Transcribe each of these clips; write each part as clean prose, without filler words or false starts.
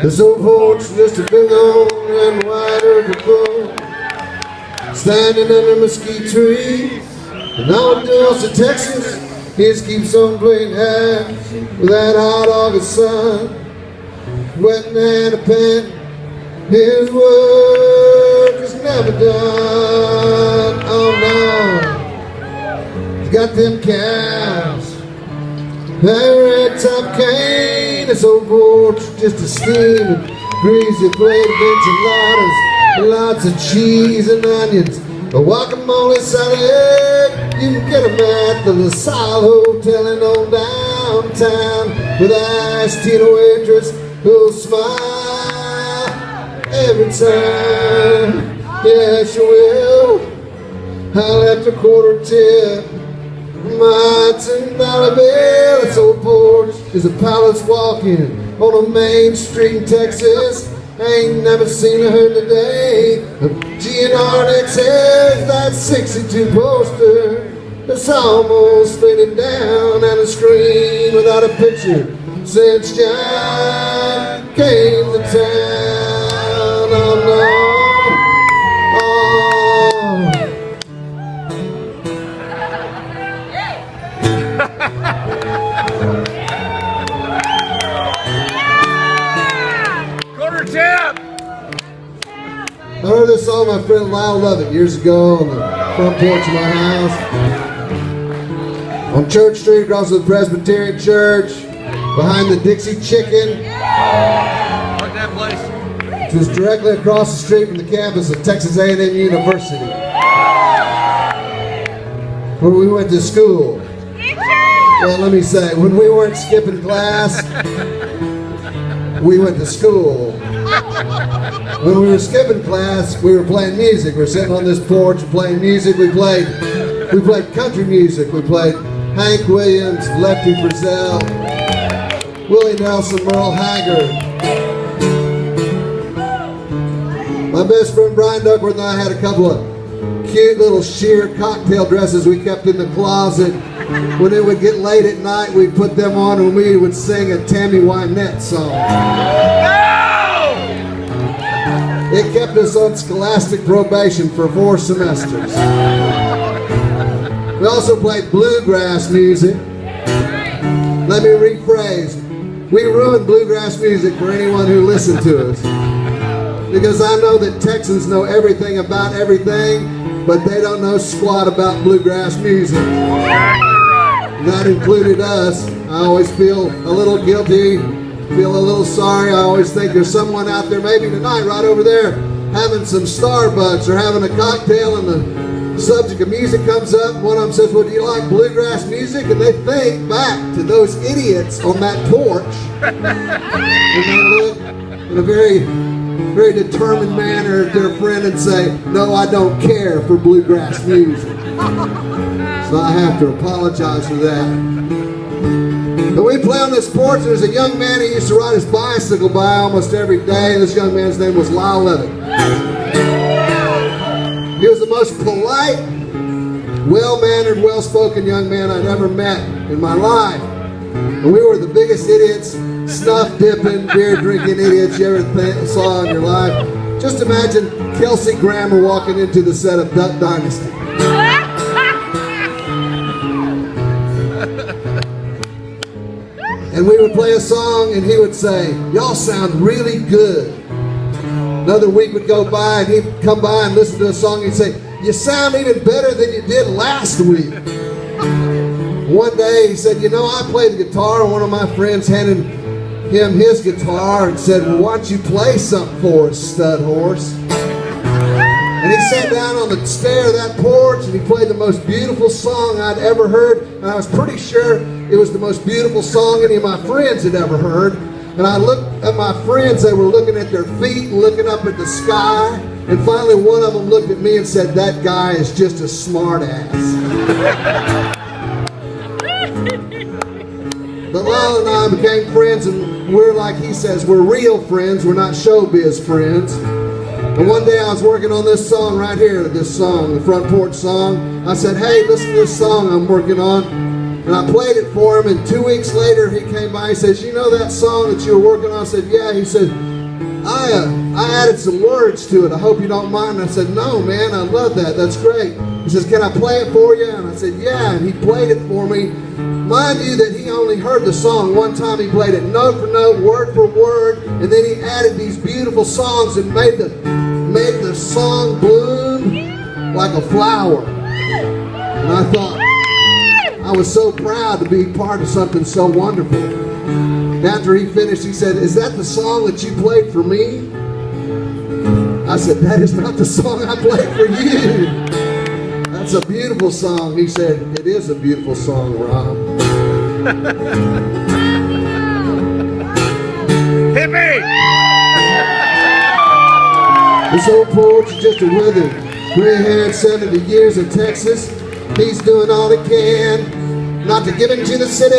This old porch is just a big old and white earthen boat, standing under a mesquite tree. And all it does to Texas is keeps on playing high with that hot August sun, wetting and a pen. His work is never done. Oh no, he's got them cows, that red top cane. This old porch just a steam and greasy plate of enchiladas, lots of cheese and onions, a guacamole salad. You can get them at the La Salle Hotel in old downtown, with an iced tea and a waitress who'll smile every time. Yes, you will. I left a quarter tip, my $10 bill. This old porch is a palace walking on a main street in Texas. Ain't never seen or heard today of GNR has that 62 poster that's almost faded down on a screen without a picture since John came to town. Oh no, Quarter tip! I heard this song my friend Lyle Lovett years ago on the front porch of my house. On Church Street across the Presbyterian Church, behind the Dixie Chicken. Like that place? It was directly across the street from the campus of Texas A&M University, where we went to school. Well, let me say, when we weren't skipping class, we went to school. When we were skipping class, we were playing music. We were sitting on this porch playing music. We played country music. We played Hank Williams, Lefty Frizzell, Willie Nelson, Merle Haggard. My best friend Brian Duckworth and I had a couple of cute little sheer cocktail dresses we kept in the closet. When it would get late at night, we'd put them on and we would sing a Tammy Wynette song. It kept us on scholastic probation for 4 semesters. We also played bluegrass music. Let me rephrase. We ruined bluegrass music for anyone who listened to us. Because I know that Texans know everything about everything, but they don't know squat about bluegrass music. That included us. I always feel a little guilty, feel a little sorry. I always think there's someone out there, maybe tonight, right over there, having some Starbucks or having a cocktail, and the subject of music comes up. One of them says, well, do you like bluegrass music? And they think back to those idiots on that porch. And they look in a very, very determined manner at their friend and say, no, I don't care for bluegrass music. So I have to apologize for that. But we play on this porch. There's a young man who used to ride his bicycle by almost every day. This young man's name was Lyle Lovett. He was the most polite, well-mannered, well-spoken young man I'd ever met in my life. And we were the biggest idiots, snuff-dipping, beer-drinking idiots you ever saw in your life. Just imagine Kelsey Grammer walking into the set of Duck Dynasty. And we would play a song and he would say, y'all sound really good. Another week would go by and he'd come by and listen to a song and he'd say, you sound even better than you did last week. One day he said, you know, I played the guitar, and one of my friends handed him his guitar and said, well, why don't you play something for us, stud horse? And he sat down on the stair of that porch and he played the most beautiful song I'd ever heard. And I was pretty sure it was the most beautiful song any of my friends had ever heard. And I looked at my friends, they were looking at their feet and looking up at the sky. And finally one of them looked at me and said, that guy is just a smart ass. But Lyle and I became friends, and we're like he says, we're real friends, we're not showbiz friends. And one day I was working on this song right here, this song, the front porch song. I said, hey, listen to this song I'm working on. And I played it for him, and 2 weeks later he came by, he says, you know that song that you were working on? I said, yeah. He said, I added some words to it. I hope you don't mind. I said, no, man, I love that. That's great. He says, can I play it for you? And I said, yeah. And he played it for me. Mind you that he only heard the song one time. He played it note for note, word for word. And then he added these beautiful songs and made the song bloom like a flower. And I thought, I was so proud to be part of something so wonderful. After he finished, he said, is that the song that you played for me? I said, that is not the song I played for you. That's a beautiful song. He said, it is a beautiful song, Rob. Hit me! This old poet's just a withered, gray-haired 70 years in Texas. He's doing all he can not to give into the city.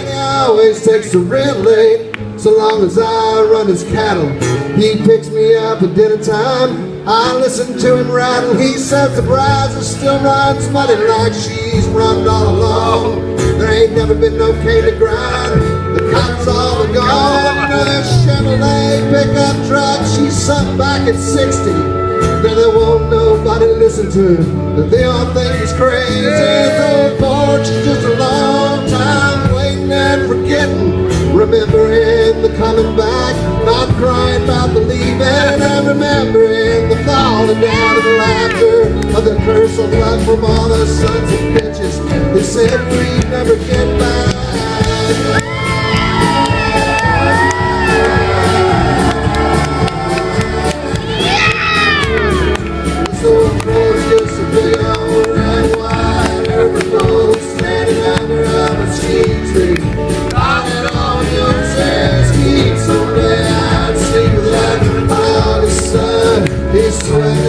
He always takes the red late. So long as I run his cattle, he picks me up at dinner time. I listen to him rattle. He says the brides are still riding smutty like she's run all along. There ain't never been no cane to grind. The cotton's all gone. Another Chevrolet pickup truck. She's sunk back at 60. Now there won't nobody listen to him. They all think he's crazy. His old porch is just a long time waiting and forgetting. Remembering the coming back, not crying about the leaving, and remembering the falling down and the laughter of the curse of luck from all the sons and bitches. They said we'd never get back. This old road's just a big old red wide urban road standing under a mesquite tree. Keep someday I'd sleep without the sun. He's sweating